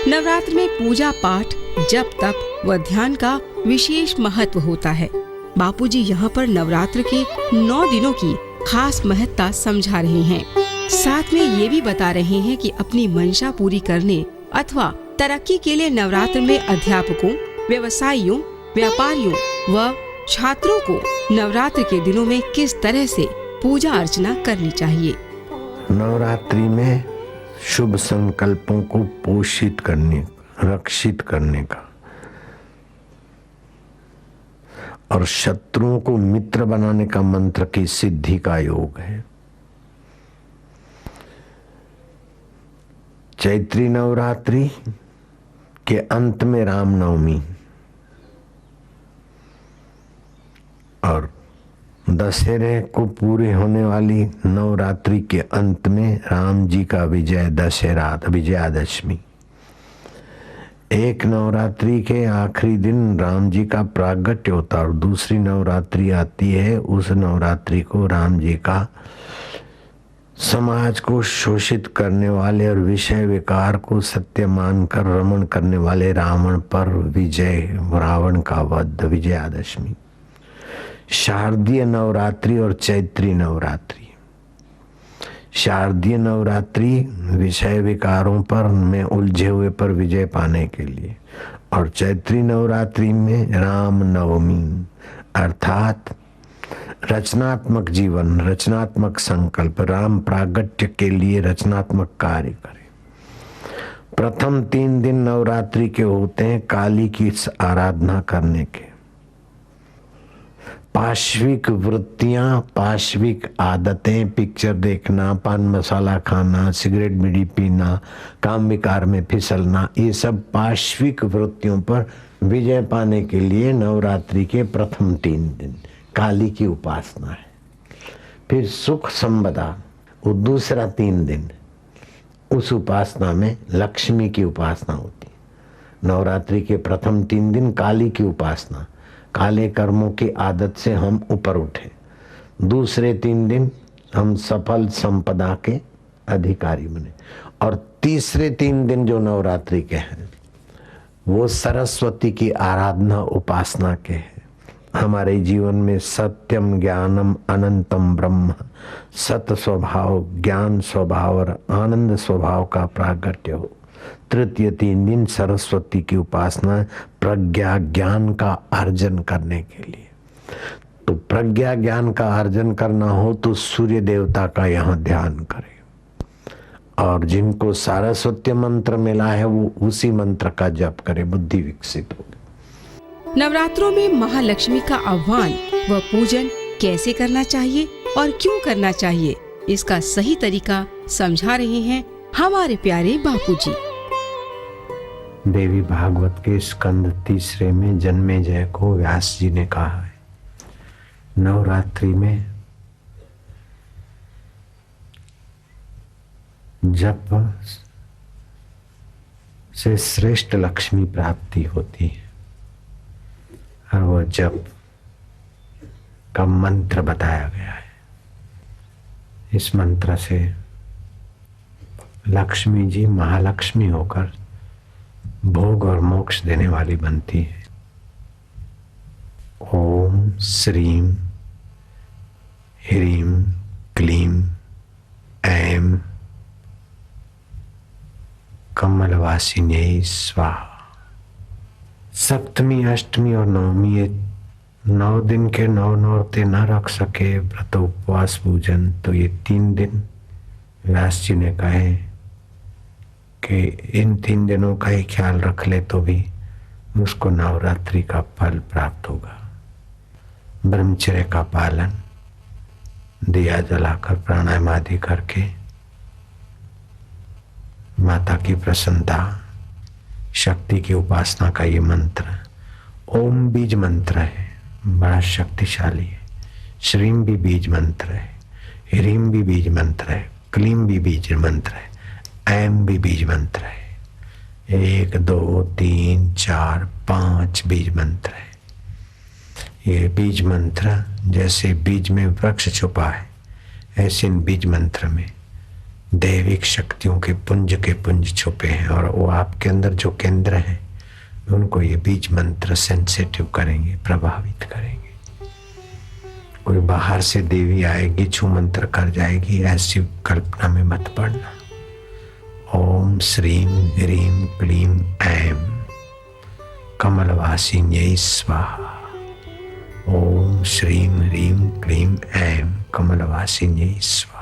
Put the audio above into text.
नवरात्र में पूजा पाठ, जप तप व ध्यान का विशेष महत्व होता है। बापूजी यहाँ पर नवरात्र के 9 दिनों की खास महत्ता समझा रहे हैं। साथ में ये भी बता रहे हैं कि अपनी मंशा पूरी करने अथवा तरक्की के लिए नवरात्र में अध्यापकों, व्यवसायियों, व्यापारियों व छात्रों को नवरात्र के दिनों में किस तरह से पूजा अर्चना करनी चाहिए। नवरात्रि में शुभ संकल्पों को पोषित करने, रक्षित करने का और शत्रुओं को मित्र बनाने का मंत्र की सिद्धि का योग है। चैत्री नवरात्रि के अंत में रामनवमी और दशहरे को पूरे होने वाली नवरात्रि के अंत में राम जी का विजय दशहरा, विजयादशमी। एक नवरात्रि के आखिरी दिन राम जी का प्रागट्य होता और दूसरी नवरात्रि आती है। उस नवरात्रि को राम जी का समाज को शोषित करने वाले और विषय विकार को सत्य मानकर रमण करने वाले रावण पर विजय, रावण का वध, विजयादशमी। शारदीय नवरात्रि और चैत्री नवरात्रि। शारदीय नवरात्रि विषय विकारों पर में उलझे हुए पर विजय पाने के लिए, और चैत्री नवरात्रि में राम नवमी अर्थात रचनात्मक जीवन, रचनात्मक संकल्प, राम प्रागट्य के लिए रचनात्मक कार्य करें। प्रथम 3 दिन नवरात्रि के होते हैं काली की आराधना करने के। पाश्विक वृत्तियां, पाश्विक आदतें, पिक्चर देखना, पान मसाला खाना, सिगरेट बीड़ी पीना, काम विकार में फिसलना, ये सब पाश्विक वृत्तियों पर विजय पाने के लिए नवरात्रि के प्रथम 3 दिन काली की उपासना है। फिर सुख संपदा वो दूसरा 3 दिन, उस उपासना में लक्ष्मी की उपासना होती है। नवरात्रि के प्रथम 3 दिन काली की उपासना, काले कर्मों की आदत से हम ऊपर उठे। दूसरे 3 दिन हम सफल संपदा के अधिकारी बने, और तीसरे 3 दिन जो नवरात्रि के हैं वो सरस्वती की आराधना उपासना के हैं। हमारे जीवन में सत्यम ज्ञानम अनंतम ब्रह्म, सत स्वभाव, ज्ञान स्वभाव और आनंद स्वभाव का प्रागट्य हो। तृतीय 3 दिन सरस्वती की उपासना, प्रज्ञा ज्ञान का अर्जन करने के लिए। तो प्रज्ञा ज्ञान का अर्जन करना हो तो सूर्य देवता का यहाँ ध्यान करें, और जिनको सारस्वती मंत्र मिला है वो उसी मंत्र का जप करे, बुद्धि विकसित होगी। नवरात्रों में महालक्ष्मी का आह्वान व पूजन कैसे करना चाहिए और क्यों करना चाहिए, इसका सही तरीका समझा रहे हैं हमारे प्यारे बापूजी। देवी भागवत के स्कंद 3 में जन्मेजय को व्यास जी ने कहा है, नवरात्रि में जप से श्रेष्ठ लक्ष्मी प्राप्ति होती है, और वह जप का मंत्र बताया गया है। इस मंत्र से लक्ष्मी जी महालक्ष्मी होकर भोग और मोक्ष देने वाली बनती है। ओम श्रीम ह्रीम क्लीम ऐं कमलवासिन्यै स्वाहा। सप्तमी, अष्टमी और नवमी, ये 9 दिन के 9 नौरते न रख सके व्रत उपवास पूजन, तो ये 3 दिन व्यास जी ने कहे कि इन 3 दिनों का ही ख्याल रख ले तो भी उसको नवरात्रि का फल प्राप्त होगा। ब्रह्मचर्य का पालन, दिया जलाकर प्राणायाम आदि करके माता की प्रसन्नता, शक्ति की उपासना का ये मंत्र ओम बीज मंत्र है, बड़ा शक्तिशाली है। श्रीम भी बीज मंत्र है, ह्रीम भी बीज मंत्र है, क्लीम भी बीज मंत्र है, ऐम भी बीज मंत्र है। 1 2 3 4 5 बीज मंत्र है। ये बीज मंत्र जैसे बीज में वृक्ष छुपा है, ऐसे इन बीज मंत्र में दैविक शक्तियों के पुंज छुपे हैं, और वो आपके अंदर जो केंद्र हैं उनको ये बीज मंत्र सेंसिटिव करेंगे, प्रभावित करेंगे। कोई बाहर से देवी आएगी, छू मंत्र कर जाएगी, ऐसी कल्पना में मत पड़ना। ओम श्रीम ह्रीम क्लीम ऐम कमलवासिन्यै स्वाहा। ओम श्रीम ह्रीम क्लीम ऐम कमलवासिन्यै स्वाहा।